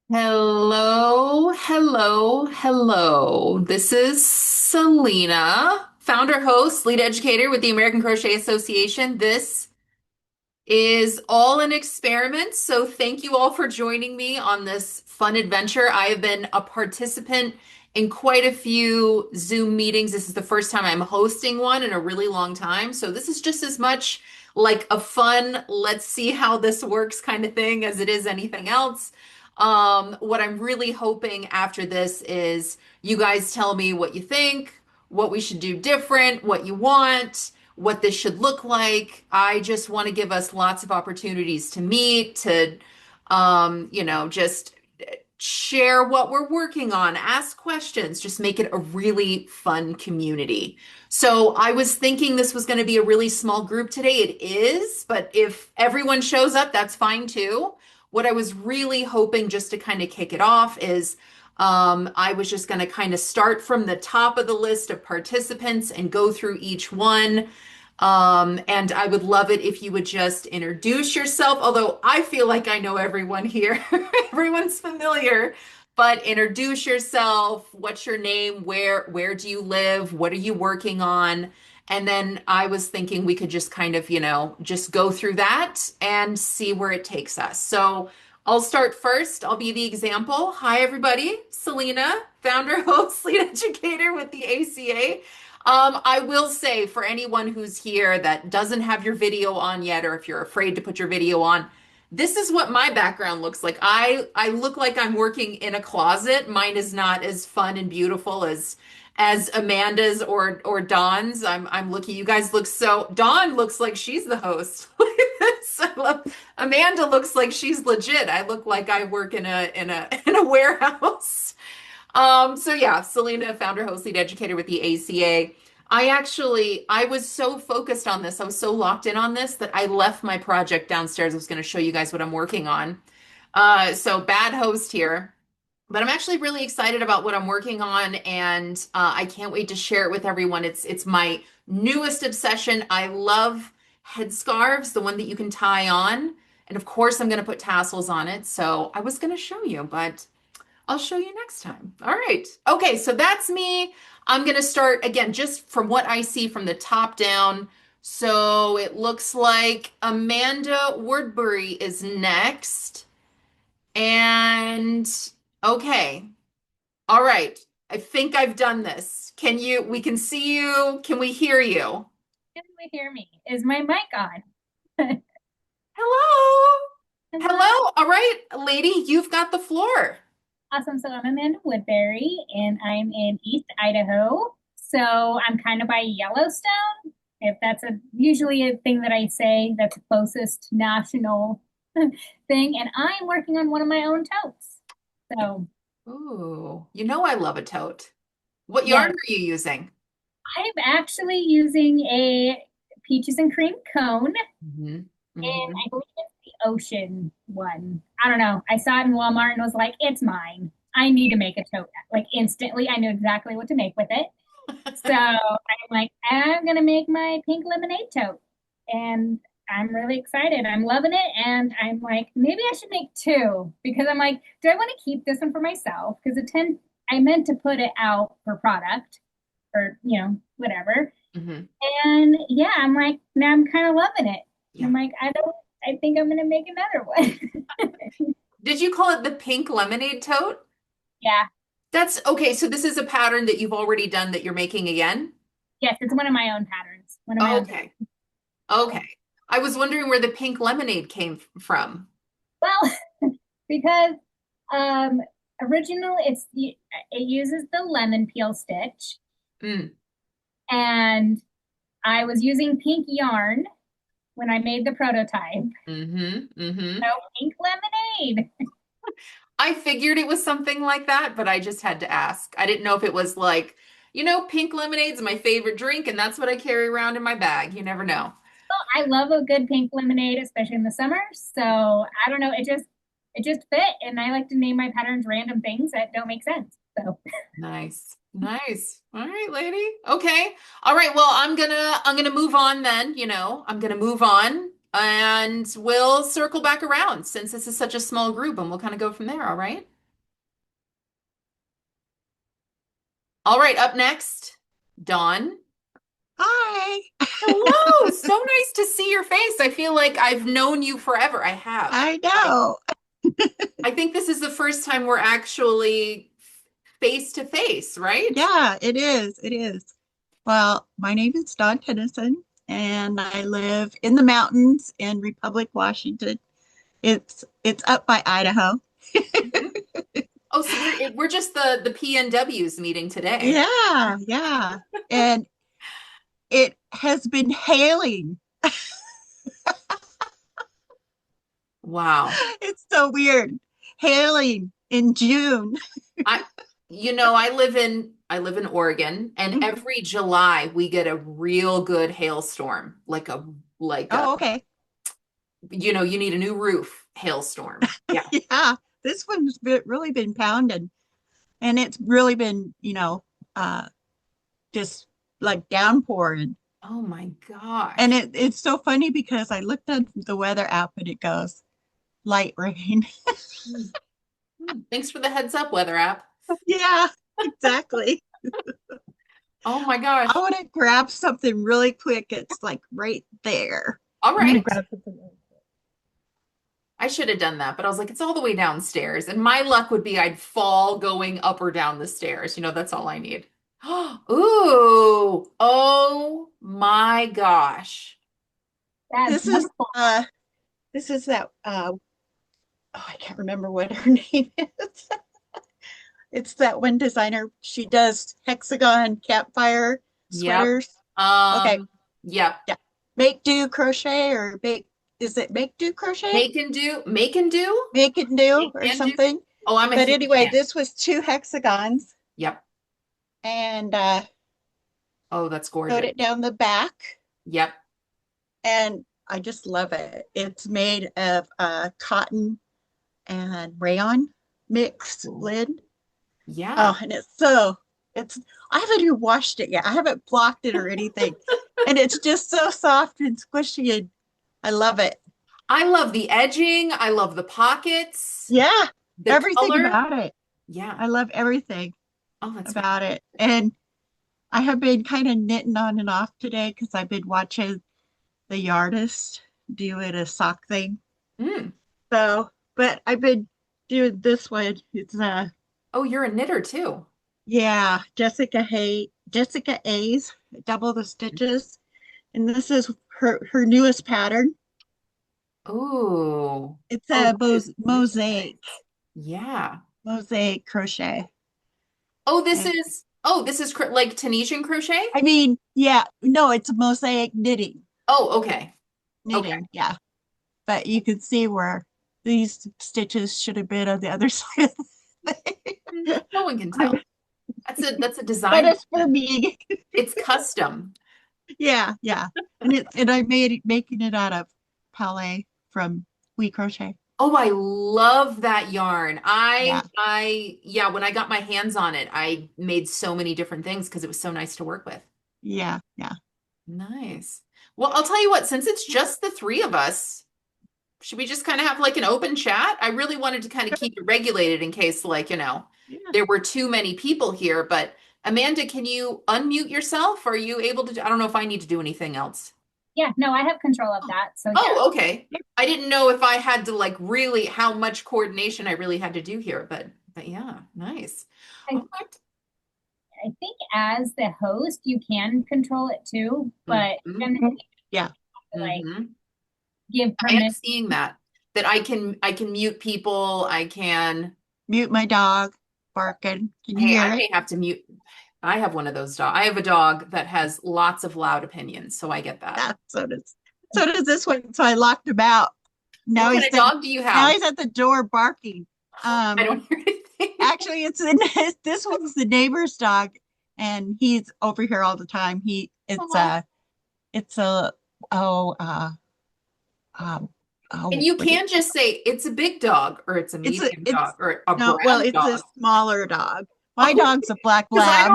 Hello, hello, hello. This is Selena, founder, host, lead educator with the American Crochet Association. This is all an experiment, so thank you all for joining me on this fun adventure. I have been a participant in quite a few Zoom meetings. This is the first time I'm hosting one in a really long time, so this is just as much like a fun, let's see how this works kind of thing as it is anything else. What I'm really hoping after this is you guys tell me what you think, what we should do different, what you want, what this should look like. I just want to give us lots of opportunities to meet, to, just share what we're working on, ask questions, just make it a really fun community. So I was thinking this was going to be a really small group today. It is, but if everyone shows up, that's fine too. What I was really hoping just to kind of kick it off is I was just going to kind of start from the top of the list of participants and go through each one. And I would love it if you would just introduce yourself, although I feel like I know everyone here. Everyone's familiar, but introduce yourself. What's your name? Where do you live? What are you working on? And then I was thinking we could just kind of, just go through that and see where it takes us. So I'll start first. I'll be the example. Hi, everybody. Selena, founder, host, lead educator with the ACA. I will say for anyone who's here that doesn't have your video on yet, or if you're afraid to put your video on, this is what my background looks like. I look like I'm working in a closet. Mine is not as fun and beautiful as Amanda's or Dawn's. I'm looking. You guys look so. Dawn looks like she's the host. Look at this. I love. Amanda looks like she's legit. I look like I work in a warehouse. So yeah, Selena, founder, host, lead educator with the ACA. I was so focused on this. I was so locked in on this that I left my project downstairs. I was going to show you guys what I'm working on. So bad host here, but I'm actually really excited about what I'm working on, and I can't wait to share it with everyone. It's my newest obsession. I love headscarves, the one that you can tie on, and of course I'm going to put tassels on it. So I was going to show you, but I'll show you next time. All right. Okay, so that's me. I'm going to start again just from what I see from the top down. So it looks like Amanda Woodbury is next. And okay. All right. I think I've done this. We can see you. Can we hear you? Can you hear me? Is my mic on? Hello. Hello. Hello. All right, lady, you've got the floor. Awesome. So I'm Amanda Woodbury and I'm in East Idaho. So I'm kind of by Yellowstone. If that's usually a thing that I say, that's the closest national thing. And I'm working on one of my own totes. So Ooh, I love a tote. What yarn yes, are you using? I'm actually using a peaches and cream cone. Hmm. And Hmm. I believe it's the ocean one. I don't know. I saw it in Walmart and was like, it's mine. I need to make a tote. Like instantly, I knew exactly what to make with it. So I'm like, I'm gonna make my pink lemonade tote. And I'm really excited. I'm loving it. And I'm like, maybe I should make two because I'm like, do I want to keep this one for myself? Because I meant to put it out for product or, whatever. Hmm. And yeah, I'm like, now I'm kind of loving it. Yeah. I'm like, I think I'm gonna make another one. Did you call it the pink lemonade tote? Yeah, That's okay. So this is a pattern that you've already done that you're making again? yes, it's one of my own patterns, one of my own Okay. favorites. So, Okay. I was wondering where the pink lemonade came from. well, because um, original it uses the lemon peel stitch, Mm. and I was using pink yarn when I made the prototype. Hmm. Hmm. So pink lemonade. I figured it was something like that, but I just had to ask. I didn't know if it was like, pink lemonade's my favorite drink, and that's what I carry around in my bag. You never know. I love a good pink lemonade, especially in the summer. So I don't know, it just fit, and I like to name my patterns random things that don't make sense. So Nice. Nice. All right, lady. Okay. All right. Well, I'm gonna move on then, I'm gonna move on and we'll circle back around since this is such a small group and we'll kind of go from there, all right? All right, up next, Dawn. Hi. Hello, so nice to see your face. I feel like I've known you forever. I have. I I, know. I think this is the first time we're actually face to face, right? Yeah, it is. It is. Well, my name is Dawn Tennyson, and I live in the mountains in Republic, Washington. It's up by Idaho. Mhm. Oh, so we're just the PNWs meeting today. Yeah, yeah. And it has been hailing. Wow. It's so weird. Hailing in June. I I live in Oregon, and every July we get a real good hailstorm, like a Oh, okay. you need a new roof hailstorm. Yeah. Yeah. This really been pounding, and it's really been, uh, just like downpouring. Oh my And gosh. it's so funny because I looked at the weather app and it goes light rain. Hmm. Thanks for the heads up, weather app. Yeah, exactly. Oh my I gosh. want to grab something really quick. It's like right there. All I'm gonna right. grab something. I should have done that, but I was like, it's all the way downstairs. And my luck would be I'd fall going up or down the stairs. That's all I need. Ooh. Oh my gosh. That's This is beautiful. this is that oh, I can't remember what her name is. It's that one designer. She does hexagon campfire Yep. sweaters. Okay, Yep. yeah. Make do crochet or make is it make do crochet? Make and do, Make and do make or and do. something. Oh, I'm a But huge anyway, fan. this was two hexagons Yep. and Oh, that's sewed gorgeous. it down the back. Yep. And I just love it. It's made of cotton and rayon mixed Ooh. lid. Yeah. Oh, and it's I haven't even washed it yet. I haven't blocked it or anything. And it's just so soft and squishy and I love it. I love the edging. I love the pockets, Yeah, the everything color. about it. Yeah. I love everything Oh, that's about it. And I have been kind of knitting on and off today because I've been watching the artist doing a sock thing. mm. So, but I've been doing this one. It's Oh, you're a knitter too. yeah, Jessica A's Double the Stitches. And this is her newest pattern. Oh. It's Oh, a that is really mosaic nice. Yeah. mosaic crochet. And this is like Tunisian crochet? I mean, yeah, no, it's a mosaic Oh, okay. Okay. knitting, yeah. But you can see where these stitches should have been on the other side of the thing. No one can tell. That's a But design it's for moment. me. It's custom. Yeah, yeah. And I making it out of palette from We Crochet. Oh, I love that yarn. Yeah, Yeah, when I got my hands on it, I made so many different things because it was so nice to work with. yeah, yeah. Nice. Well, I'll tell you what, since it's just the three of us, should we just kind of have like an open chat? I really wanted to kind of keep it regulated in case, Yeah. there were too many people here. But Amanda, can you unmute yourself? Are you able to I don't know if I need to do anything else. Yeah, no, I have control of that. So yeah, Oh, okay. I didn't know if I had to like really how much coordination I really had to do here, but yeah, nice. I, All right. I think as the host, you can control it too, but Mhm. generally, Yeah. like Mhm. give I am permission. seeing that I can mute people. I can Mute my dog barking. Can you Hey, hear I it? may have to mute. I have one of those dogs. I have a dog that has lots of loud opinions, so I get that. Yeah, so does this one. So I locked him out. What Now kind he's of at dog do you now have? he's at the door barking. I don't hear anything. Actually this one's the neighbor's dog and he's over here all the time. Aw. It's a oh um And oh you what it, can just say it's a big dog or it's a medium dog it's or a no well brown it's a dog. smaller dog. My Oh, dog's a black because lab. I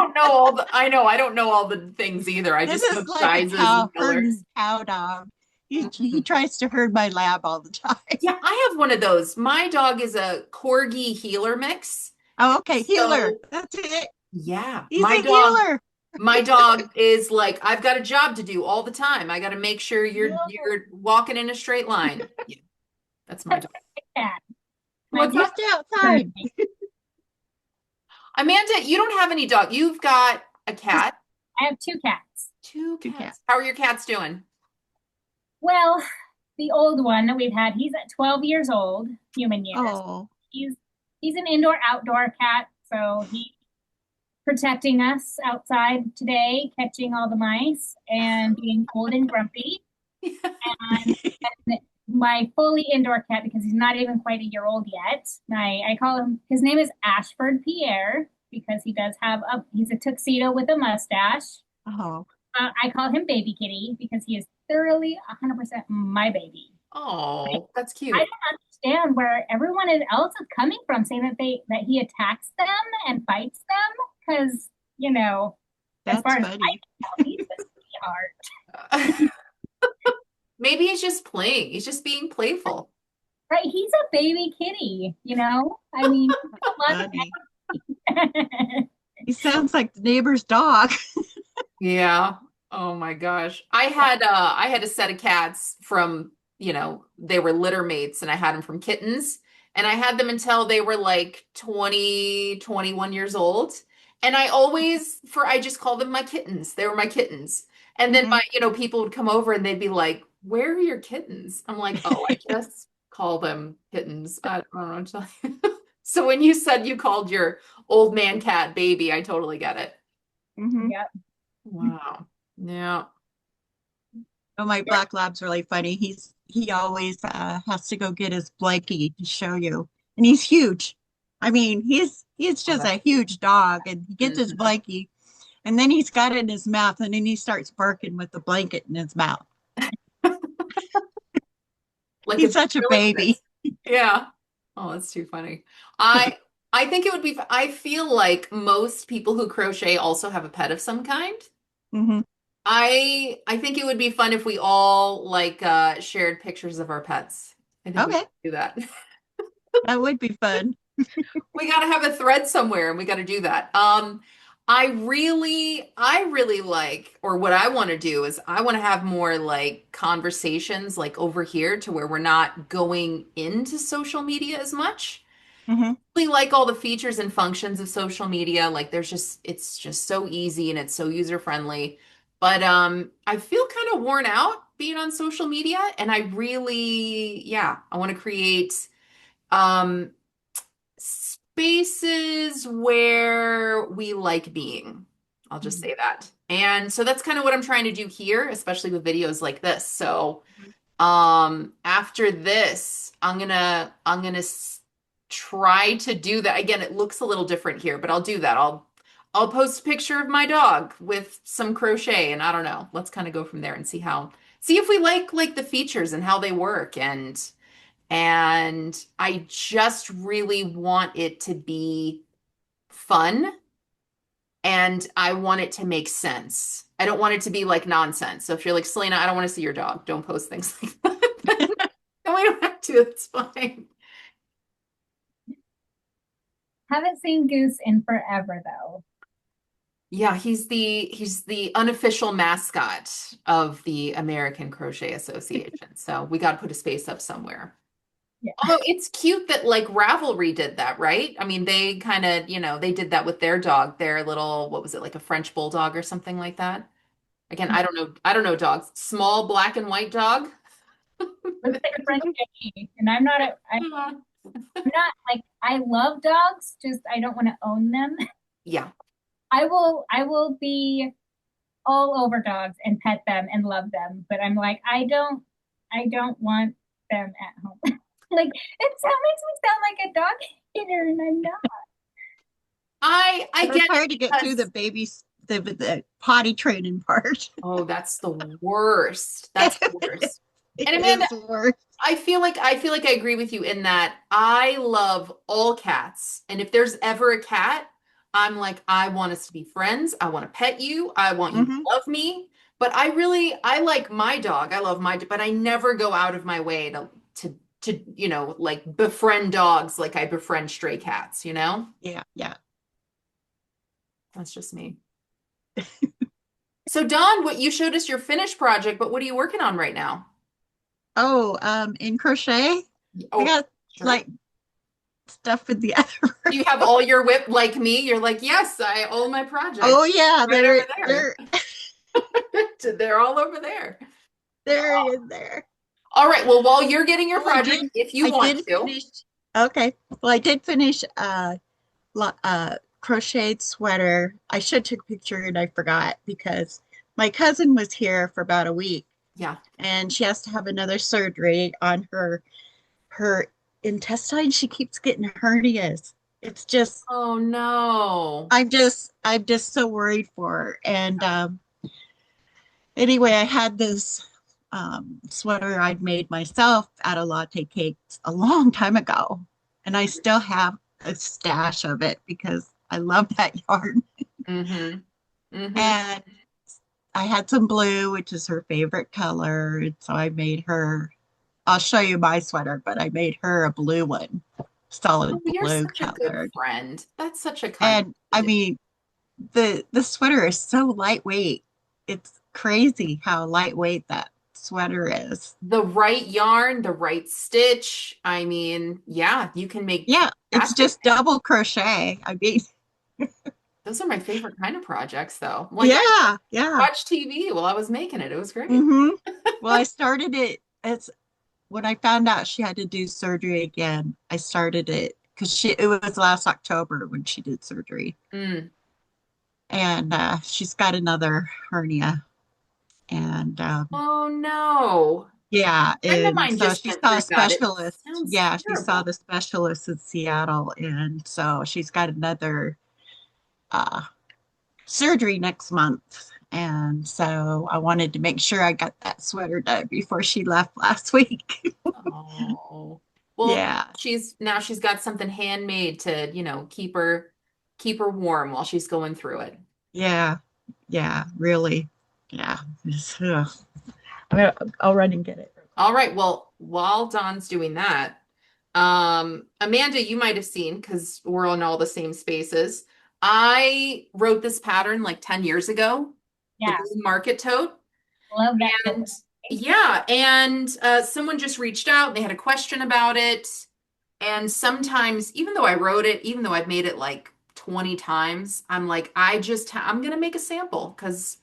don't know all the things either. I This just is know like a sizes and cow colors. herding cow dog. He Mhm. tries to herd my lab all the time. Yeah, I have one of those. My dog is a corgi healer mix. Oh, okay, healer. So That's it. Yeah. He's a healer. My dog is like, I've got a job to do all the time. I got to make sure No, you're walking in a straight line. Yeah, that's my that's dog. my cat. My What's cat that? Just outside. Amanda, you don't have any dog. You've got a just cat, I have two cats. two Two cats. cats. How are your cats doing? Well, the old one that we've had, he's at 12 years old, human years. Oh, He's he's an indoor outdoor cat, so he's protecting us outside today, catching all the mice and being cold and grumpy. And my fully indoor cat, because he's not even quite a year old yet. I call him, his name is Ashford Pierre because he does have he's a tuxedo with a mustache. oh, I call him Baby Kitty because he is thoroughly 100% my baby. Oh, that's I cute. don't understand where everyone else is coming from, saying that he attacks them and fights them because as that's far as I funny. can tell, he's a Maybe he's just playing. He's just being playful. right? He's a baby kitty. I mean, a lot of Funny. energy. He sounds like the neighbor's dog. Yeah. Oh my gosh. I had a set of cats from, they were litter mates and I had them from kittens and I had them until they were like 20, 21 years old. And I just called them my kittens. They were my kittens. And then Hmm. people would come over and they'd be like, "Where are your kittens?" I'm like, "Oh, I just call them kittens. I don't know what to tell you." So when you said you called your old man cat baby, I totally get it. Hmm. Yep. Wow. Yeah. Oh, my black lab's really funny. He always has to go get his blankie to show you, and he's huge. I mean, he's Oh, just a huge dog, and he gets his mhm. blankie, and then he's got it in his mouth, and then he starts barking with the blanket in his mouth. Like a He's such a baby. ventriloquist. Yeah. Oh, that's too funny. I I think it would be, I feel like most people who crochet also have a pet of some kind. Hmm. I think it would be fun if we all like shared pictures of our pets. I think we Okay, should do that. that would be fun. We got to have a thread somewhere and we got to do that. I really like, or what I want to do is I want to have more like conversations like over here to where we're not going into social media as much. Hmm. Really like all the features and functions of social media. Like it's just so easy and it's so user friendly. But I feel kind of worn out being on social media and yeah, I want to create um spaces where we like being. I'll just say that. And so that's kind of what I'm trying to do here, especially with videos like this. So, after this, try to do that. Again, it looks a little different here, but I'll do that. I'll post a picture of my dog with some crochet and I don't know. Let's kind of go from there and see if we like the features and how they work and I just really want it to be fun and I want it to make sense. I don't want it to be like nonsense. So if you're like, Selena, I don't want to see your dog, don't post things like that. And we don't have to, it's fine. Haven't seen Goose in forever though. Yeah, he's the unofficial mascot of the American Crochet Association. So we got to put a space up somewhere. Yeah. Although it's cute that like Ravelry did that, right? I mean, they kind of, they did that with their dog, their little, what was it, like a French bulldog or something like that. Again, I don't know dogs. Small black and white dog. Looks like a French kitty, and I'm not like I love dogs, just I don't want to own them. Yeah. I will be all over dogs and pet them and love them, but I'm like I don't want them at home. Like makes me sound like a dog hater, and I'm not. I It's get it hard to get through the because babies, the potty training part. oh, that's the worst. That's the worst. It And Amanda, is worse. I feel like I agree with you in that I love all cats. And if there's ever a cat, I'm like, I want us to be friends. I want to pet you. I want you to Hmm. love me. But I like my dog. I love but I never go out of my way to like befriend dogs like I befriend stray cats, you know? Yeah, yeah. That's just me. So Dawn, what you showed us your finished project, but what are you working on right now? Oh, in crochet, I Oh, got sure. like stuff in the other Do you room. have all your whip like me? You're like, yes, I all my projects Oh yeah, right over there. they're They're all over there. they're in there. All right. Well, while you're getting your Well, project, if you I want did to, finish. Okay. Well, I did finish crocheted sweater. I should take a picture and I forgot because my cousin was here for about a week yeah. and she has to have another surgery on her intestine. She keeps getting hernias. It's just Oh no. I'm just so worried for her. And anyway, I had this sweater I'd made myself out of latte cakes a long time ago, and I still have a stash of it because I love that yarn. Mm-hmm. Mm-hmm. And I had some blue, which is her favorite color. And so I made her, I'll show you my sweater, but I made her a blue one, Oh, solid you're blue such a good colored. friend. That's such a kind And thing I to do. mean, the sweater is so lightweight. It's crazy how lightweight that sweater is. The right yarn, the right stitch. I mean, yeah, you can make Yeah, it's fantastic. just double crochet. I mean, Those are my favorite kind of projects, though. Like I yeah, yeah. watched TV while I was making it. It was great. Hmm. Well, I started it. It's when I found out she had to do surgery again. I started it because she it was last October when she did surgery, Mm. and she's got another hernia, and Oh no. yeah, A friend of and mine so just she went saw a through that. It specialist. sounds Yeah, she saw terrible. the specialist in Seattle, and so she's got another uh, surgery next month. And so I wanted to make sure I got that sweater done before she left last week. Oh. Well, Yeah, she's got something handmade to, keep her warm while she's going through it. yeah, yeah, really. Yeah. Ugh. I'll run and get it. All right. Well, while Dawn's doing that, Amanda, you might have seen because we're on all the same spaces. I wrote this pattern like 10 years ago, the Yeah, blue market tote. love that tote. And yeah, and someone just reached out. They had a question about it. And sometimes, even though I wrote it, even though I've made it like 20 times, I'm like, I'm gonna make a sample because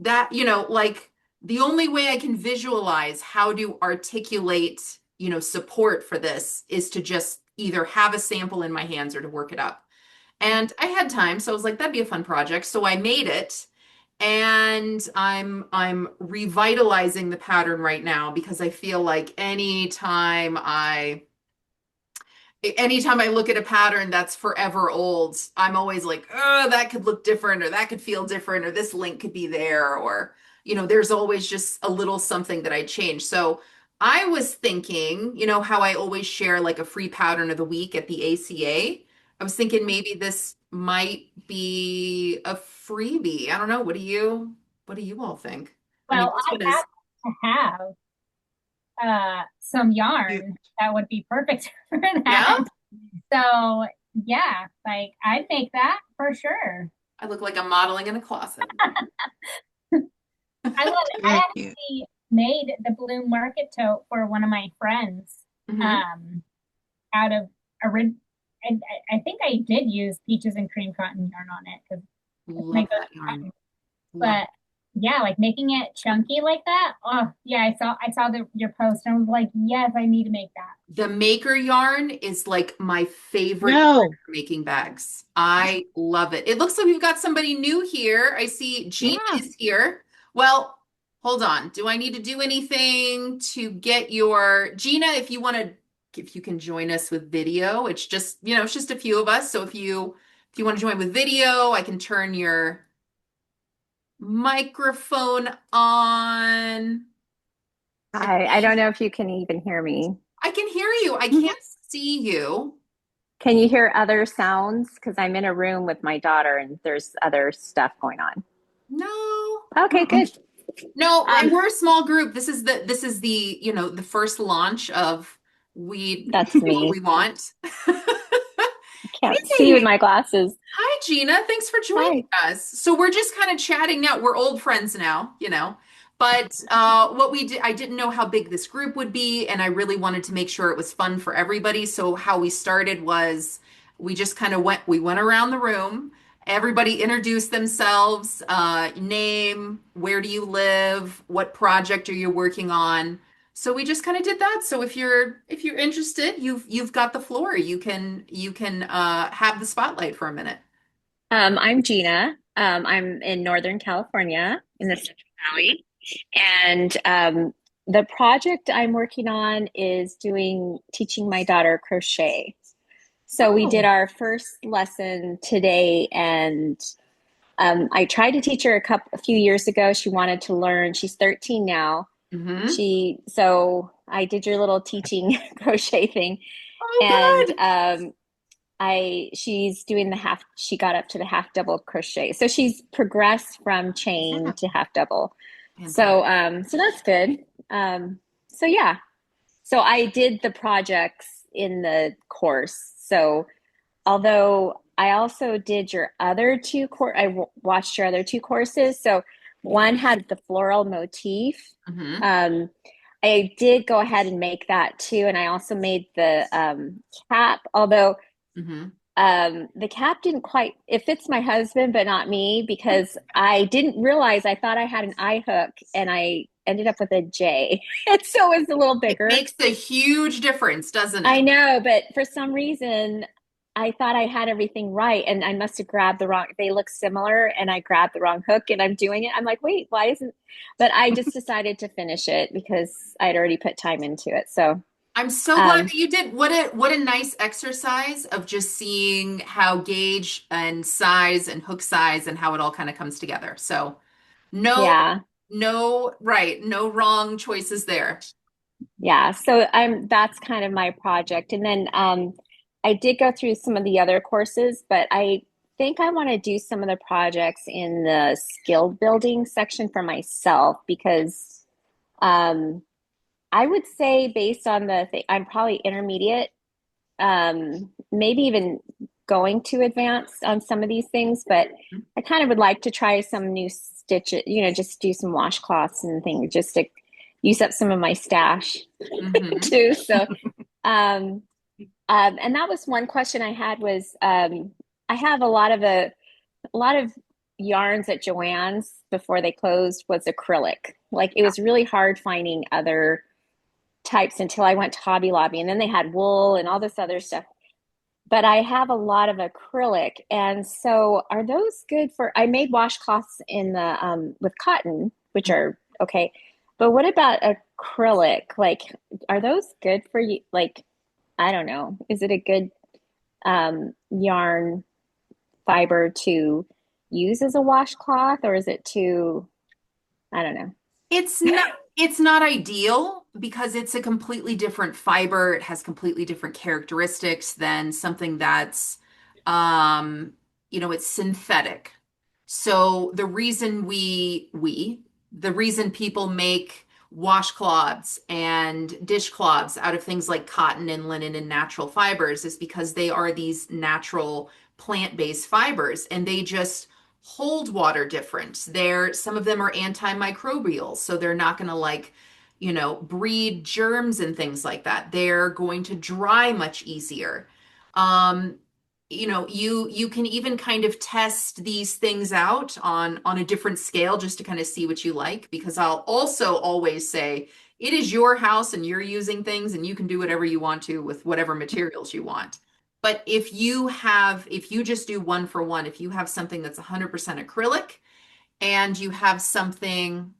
that, like the only way I can visualize how to articulate, support for this is to just either have a sample in my hands or to work it up. And I had time, so I was like, that'd be a fun project. So I made it. And I'm revitalizing the pattern right now because I feel like anytime I look at a pattern that's forever old, I'm always like, oh, that could look different, or that could feel different, or this link could be there, or, there's always just a little something that I change. So I was thinking, how I always share like a free pattern of the week at the ACA. I was thinking maybe this might be a freebie. I don't know. What do you all think? I mean, Well, this I one is, have to have some You- yarn that would be perfect for yeah, that. So yeah, like I'd make that for sure. I look like I'm modeling in a closet. I love it. I Very cute. actually made the balloon market tote for one of my friends Hmm. um, out of a rid. And I think I did use peaches and cream cotton yarn on it because it's my Love that go-to yarn. cotton. Love. But yeah, like making it chunky like that. Oh yeah, I saw your post and I was like, yes, I need to make that. The maker yarn is like my favorite yarn No. for making bags. I love it. It looks like we've got somebody new here. I see Gina Yeah. is here. Well, hold on. Do I need to do anything to get your Gina, if you can join us with video, it's just a few of us. So if you want to join with video, I can turn your microphone on. Hi, I don't know if you can even hear me. I can hear you. I Mhm. can't see you. Can you hear other sounds? Because I'm in a room with my daughter and there's other stuff going on. No. Okay, Mm-mm. good. No, and Um, we're a small group. This is the first launch of we that's do what me. we want. Can't see with Hey, my glasses. hi Gina. Thanks for joining Hi. us. So we're just kind of chatting now. We're old friends now, you know. But what we did, I didn't know how big this group would be, and I really wanted to make sure it was fun for everybody. So how we started was we just kind of we went around the room. Everybody introduced themselves, name, where do you live, what project are you working on? So we just kind of did that. So if you're interested, you've got the floor. You can have the spotlight for a minute. I'm Gina. I'm in Northern California in the Central Valley. And the project I'm working on is teaching my daughter crochet. So we did Oh. our first lesson today, and I tried to teach her a few years ago. She wanted to learn. She's 13 now. Mm-hmm. So I did your little teaching crochet thing, Oh, and good. she's doing she got up to the half double crochet. So she's progressed from chain Yeah, to half double. fantastic. So that's good. Um, so yeah. So I did the projects in the course. So although I also did your other watched your other two courses. So one had the floral motif. Mm-hmm. Um, I did go ahead and make that too, and I also made the cap. Although Mm-hmm. the cap didn't quite, it fits my husband, but not me because I didn't realize I thought I had an I hook and I ended up with a J. And so it was a little It bigger. makes a huge difference, doesn't I it? know, but for some reason, I thought I had everything right and I must have grabbed the wrong, they look similar and I grabbed the wrong hook and I'm doing it. I'm like, wait, why isn't, but I just decided to finish it because I'd already put time into it. So, I'm so glad um, that you did. What a nice exercise of just seeing how gauge and size and hook size and how it all kind of comes together. So no, yeah. no right, no wrong choices there. Yeah, so that's kind of my project. And then I did go through some of the other courses, but I think I want to do some of the projects in the skill building section for myself because um, I would say based on the thing, I'm probably intermediate, maybe even going to advanced on some of these things, but I kind of would like to try some new stitches, just do some washcloths and things just to use up some of my stash Mm-hmm. too. So, um, and that was one question I had was I have a lot of yarns at Joann's before they closed was acrylic. Like it was really hard finding other types until I went to Hobby Lobby, and then they had wool and all this other stuff. But I have a lot of acrylic, and so are those good for? I made washcloths in the with cotton, which are okay. But what about acrylic? Like, are those good for you? Like, I don't know. Is it a good yarn fiber to use as a washcloth, or is it too? I don't know. It's not ideal because it's a completely different fiber. It has completely different characteristics than something that's um, it's synthetic. So the reason people make washcloths and dishcloths out of things like cotton and linen and natural fibers is because they are these natural plant-based fibers and they just hold water different. Some of them are antimicrobial, so they're not going to breed germs and things like that. They're going to dry much easier. Um, you can even kind of test these things out on a different scale just to kind of see what you like, because I'll also always say it is your house and you're using things and you can do whatever you want to with whatever materials you want. But if you just do one for one, if you have something that's 100% acrylic and you have something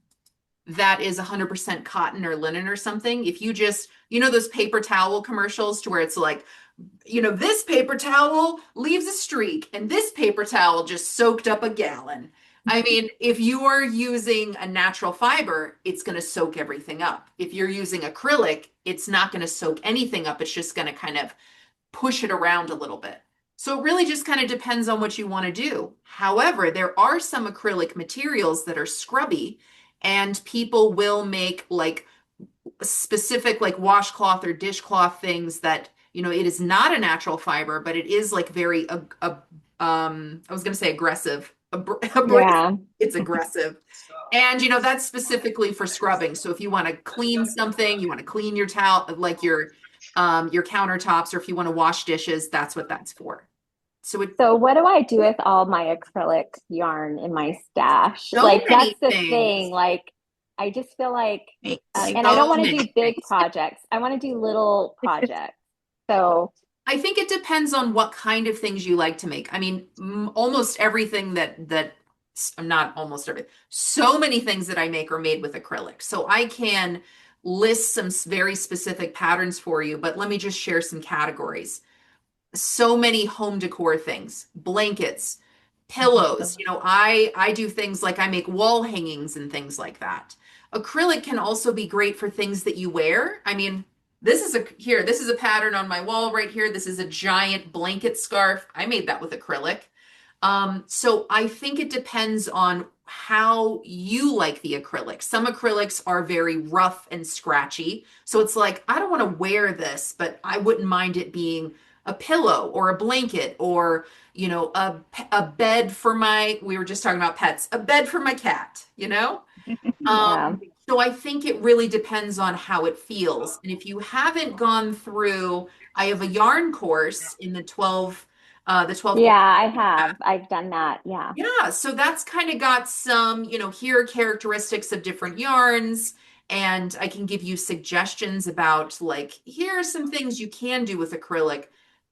that is 100% cotton or linen or something, if you just, those paper towel commercials to where it's like, this paper towel leaves a streak and this paper towel just soaked up a gallon. I mean, if you are using a natural fiber, it's going to soak everything up. If you're using acrylic, it's not going to soak anything up. It's just going to kind of push it around a little bit. So it really just kind of depends on what you want to do. However, there are some acrylic materials that are scrubby, and people will make like specific like washcloth or dishcloth things that it is not a natural fiber, but it is like very, I was going to say aggressive, abrasive. Yeah. It's aggressive. And that's specifically for scrubbing. So if you want to clean something, you want to clean your towel, like your countertops, or if you want to wash dishes, that's what that's for. So it So what do I do with all my acrylic yarn in my stash? so Like that's many the things. thing. Like I just feel like, Make and I don't So want to many do big things. projects. I want to do little projects. So I think it depends on what kind of things you like to make. I mean, almost everything that not almost everything. So many things that I make are made with acrylic. So I can list some very specific patterns for you, but let me just share some categories. So many home decor things, blankets, pillows. I do things like I make wall hangings and things like that. Acrylic can also be great for things that you wear. I mean, this is a pattern on my wall right here. This is a giant blanket scarf. I made that with acrylic. So I think it depends on how you like the acrylic. Some acrylics are very rough and scratchy. So it's like, I don't want to wear this, but I wouldn't mind it being a pillow or a blanket or, a bed for we were just talking about pets, a bed for my cat. yeah. So I think it really depends on how it feels. And if you haven't gone through, I have a yarn course in the 12 Yeah, I have. I've done that. Yeah. yeah, so that's kind of got some, here are characteristics of different yarns, and I can give you suggestions about like, here are some things you can do with acrylic.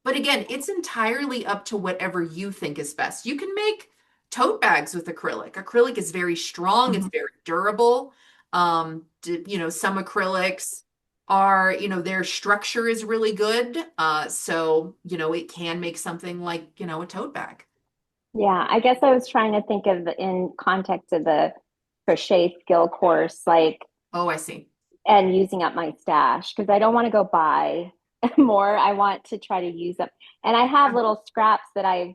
But again, it's entirely up to whatever you think is best. You can make tote bags with acrylic. Acrylic is very strong, it's Mhm. very durable. Some acrylics are, their structure is really good. So, it can make something like, a tote bag. Yeah. I guess I was trying to think of in context of the crochet skill course, like, Oh, I see. and using up my stash because I don't want to go buy more. I want to try to use up. And I have little scraps that I've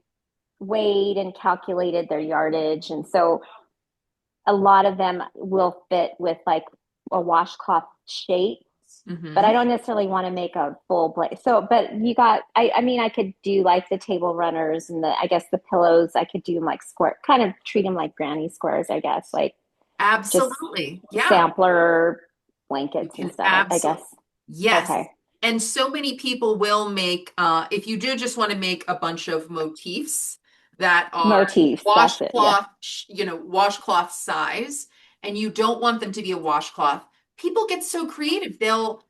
weighed and calculated their yardage. And so a lot of them will fit with like a washcloth shape, but I Hmm. don't necessarily want to make a full blade. So, but I mean, I could do like the table runners and I guess the pillows, I could do them like square, kind of treat them like granny squares, I guess, like just Absolutely. Yeah. sampler You blankets and can stuff, I guess. absolutely. Yes. Okay. And so many people will make, if you do just want to make a bunch of motifs that are Motifs, that's it. Yeah. washcloth, washcloth size, and you don't want them to be a washcloth, people get so creative. They'll,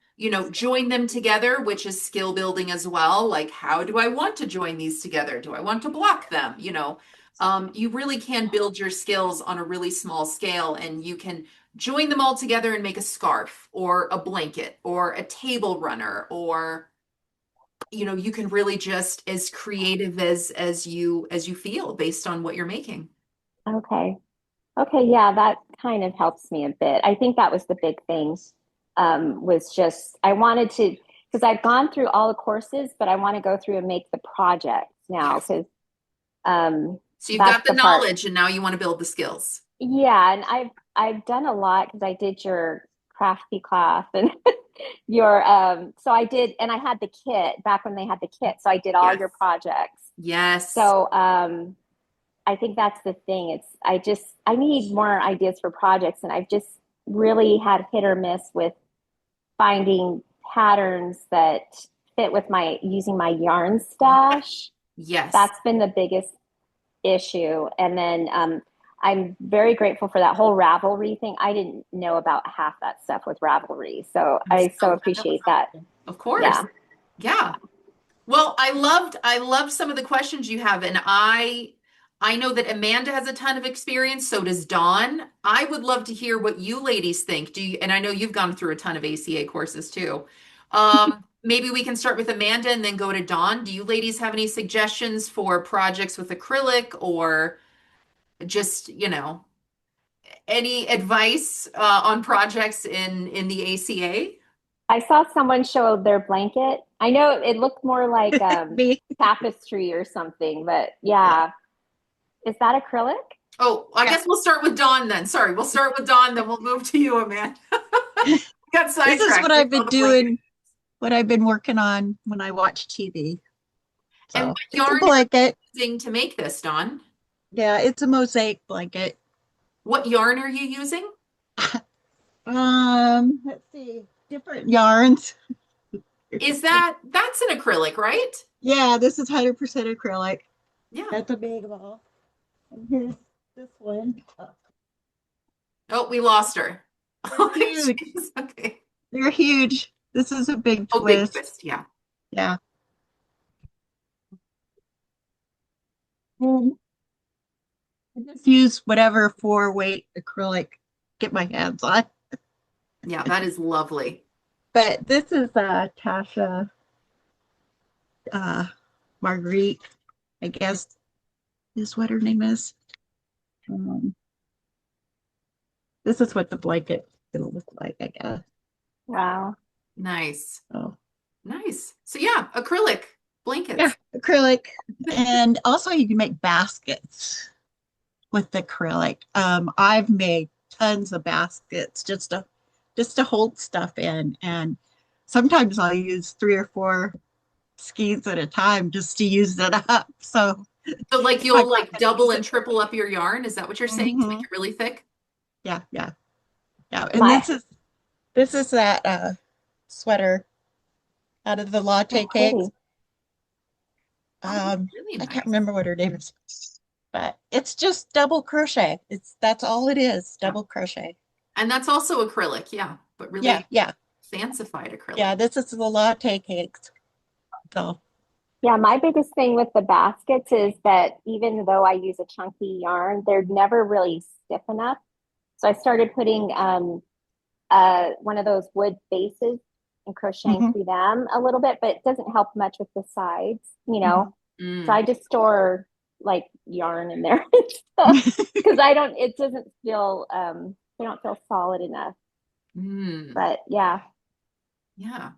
join them together, which is skill building as well. Like, how do I want to join these together? Do I want to block them? You really can build your skills on a really small scale, and you can join them all together and make a scarf or a blanket or a table runner, or you can really just as creative as you feel based on what you're making. Okay. Okay. Yeah, that kind of helps me a bit. I think that was the big thing, was just I wanted to, because I've gone through all the courses, but I want to go through and make the projects now Yes. because So you've that's got the the part. knowledge and now you want to build the skills. Yeah, and I've done a lot because I did your crafty class and your so I did, and I had the kit back when they had the kit, so I did all Yes. your projects. Yes. So I think that's the thing. I need more ideas for projects, and I've just really had hit or miss with finding patterns that fit with my using my yarn stash. Yes. That's been the biggest issue. And then I'm very grateful for that whole Ravelry thing. I didn't know about half that stuff with Ravelry, so I'm I so so glad that was appreciate that. helpful. Of course. Yeah. Yeah. Well, I loved some of the questions you have, and I know that Amanda has a ton of experience, so does Dawn. I would love to hear what you ladies think. And I know you've gone through a ton of ACA courses too. Maybe we can start with Amanda and then go to Dawn. Do you ladies have any suggestions for projects with acrylic, or just, any advice on projects in the ACA? I saw someone show their blanket. I know it looked more like Me. tapestry or something, but Yeah. yeah. Is that acrylic? Oh, I Yeah. guess we'll start with Dawn then. Sorry, we'll start with Dawn, then we'll move to you, Amanda. We got This is sidetracked. what We I've saw been the blanket. doing. what I've been working on when I watch TV. And So what it's a yarn are blanket. you using to make this, Dawn? Yeah, it's a mosaic blanket. What yarn are you using? Let's see, different yarns. That's an acrylic, right? Yeah, this is 100% acrylic. Yeah. That's a big ball. And here's this one. Oh, we lost her. They're Oh, there she huge. is. Okay. They're huge. This is a big Oh, big twist. twist. Yeah. Yeah. And I just use whatever 4-weight acrylic get my hands on. Yeah, that is lovely. But this is Tasha uh, Marguerite, I guess is what her name is. Um, this is what the blanket is gonna look like, I guess. Wow. Nice. Oh, Nice. So yeah, acrylic yeah, blankets. acrylic. And also you can make baskets with acrylic. I've made tons of baskets just to hold stuff in. And sometimes I'll use 3 or 4 skeins at a time just to use it up. So So like if I you'll got like to double use and it. triple up your yarn. Is that what you're saying to make Hmm. it really thick? Yeah, yeah, yeah. And My, this is that sweater out of the oh, latte cakes. pretty. Oh, that's really I can't nice. remember what her name is, but it's just double crochet. That's all it is, Yeah. double crochet. And that's also acrylic, yeah, but Yeah, really yeah, fancified acrylic. yeah. This is the latte cakes. So, Yeah, my biggest thing with the baskets is that even though I use a chunky yarn, they're never really stiff enough. So I started putting one of those wood bases and crocheting mhm, through them a little bit, but it doesn't help much with the sides, you mhm. know. So Mm. I just store like yarn in there because I don't. It doesn't feel. They don't feel solid enough. Mm. But yeah, Yeah.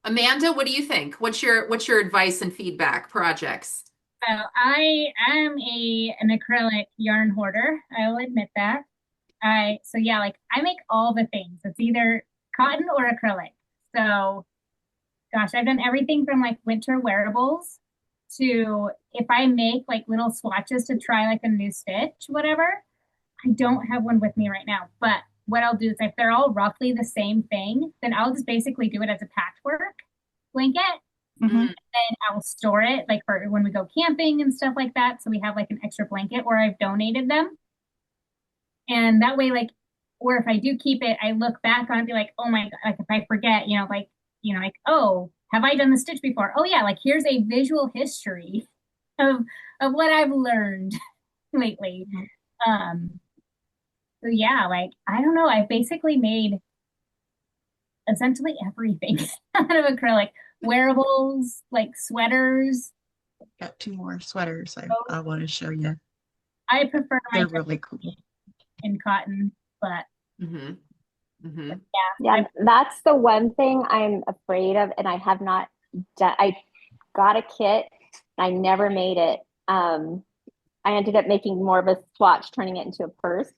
Amanda, what do you think? What's your advice and feedback projects? So I am an acrylic yarn hoarder. I will admit that. So yeah, like I make all the things. It's either cotton or acrylic. So gosh, I've done everything from like winter wearables to if I make like little swatches to try like a new stitch, whatever. I don't have one with me right now, but what I'll do is if they're all roughly the same thing, then I'll just basically do it as a patchwork blanket. Mhm. Mm. And I'll store it like for when we go camping and stuff like that. So we have like an extra blanket or I've donated them. And that way, like, or if I do keep it, I look back on it and be like, oh my God, like if I forget, like, oh, have I done the stitch before? Oh yeah, like here's a visual history of of what I've learned lately. Um, so yeah, like I don't know, I've basically made essentially everything out of acrylic. Wearables, like sweaters. Got 2 more sweaters I Oh, want to show you. I prefer my They're really cool. in cotton, but Mm-hmm. Mm-hmm. yeah, yeah, I that's the one thing I'm afraid of, and I have not done. I got a kit. I never made it. I ended up making more of a swatch, turning it into a purse,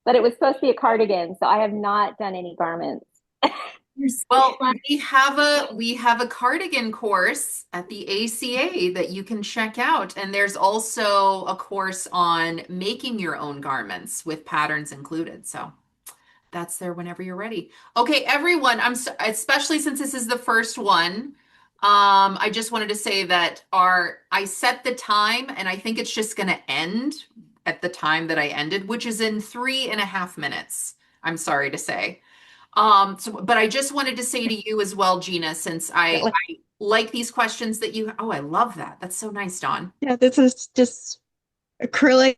but it was supposed to be a cardigan, so I have not done any garments. Well, we have a cardigan course at the ACA that you can check out, and there's also a course on making your own garments with patterns included. So that's there whenever you're ready. Okay, everyone, especially since this is the first one. I just wanted to say that I set the time, and I think it's just going to end at the time that I ended, which is in 3.5 minutes. I'm sorry to say. But I just wanted to say to you as well, Gina, since I like these questions that you, oh, I love that. That's so nice, Dawn. Yeah, this is just acrylic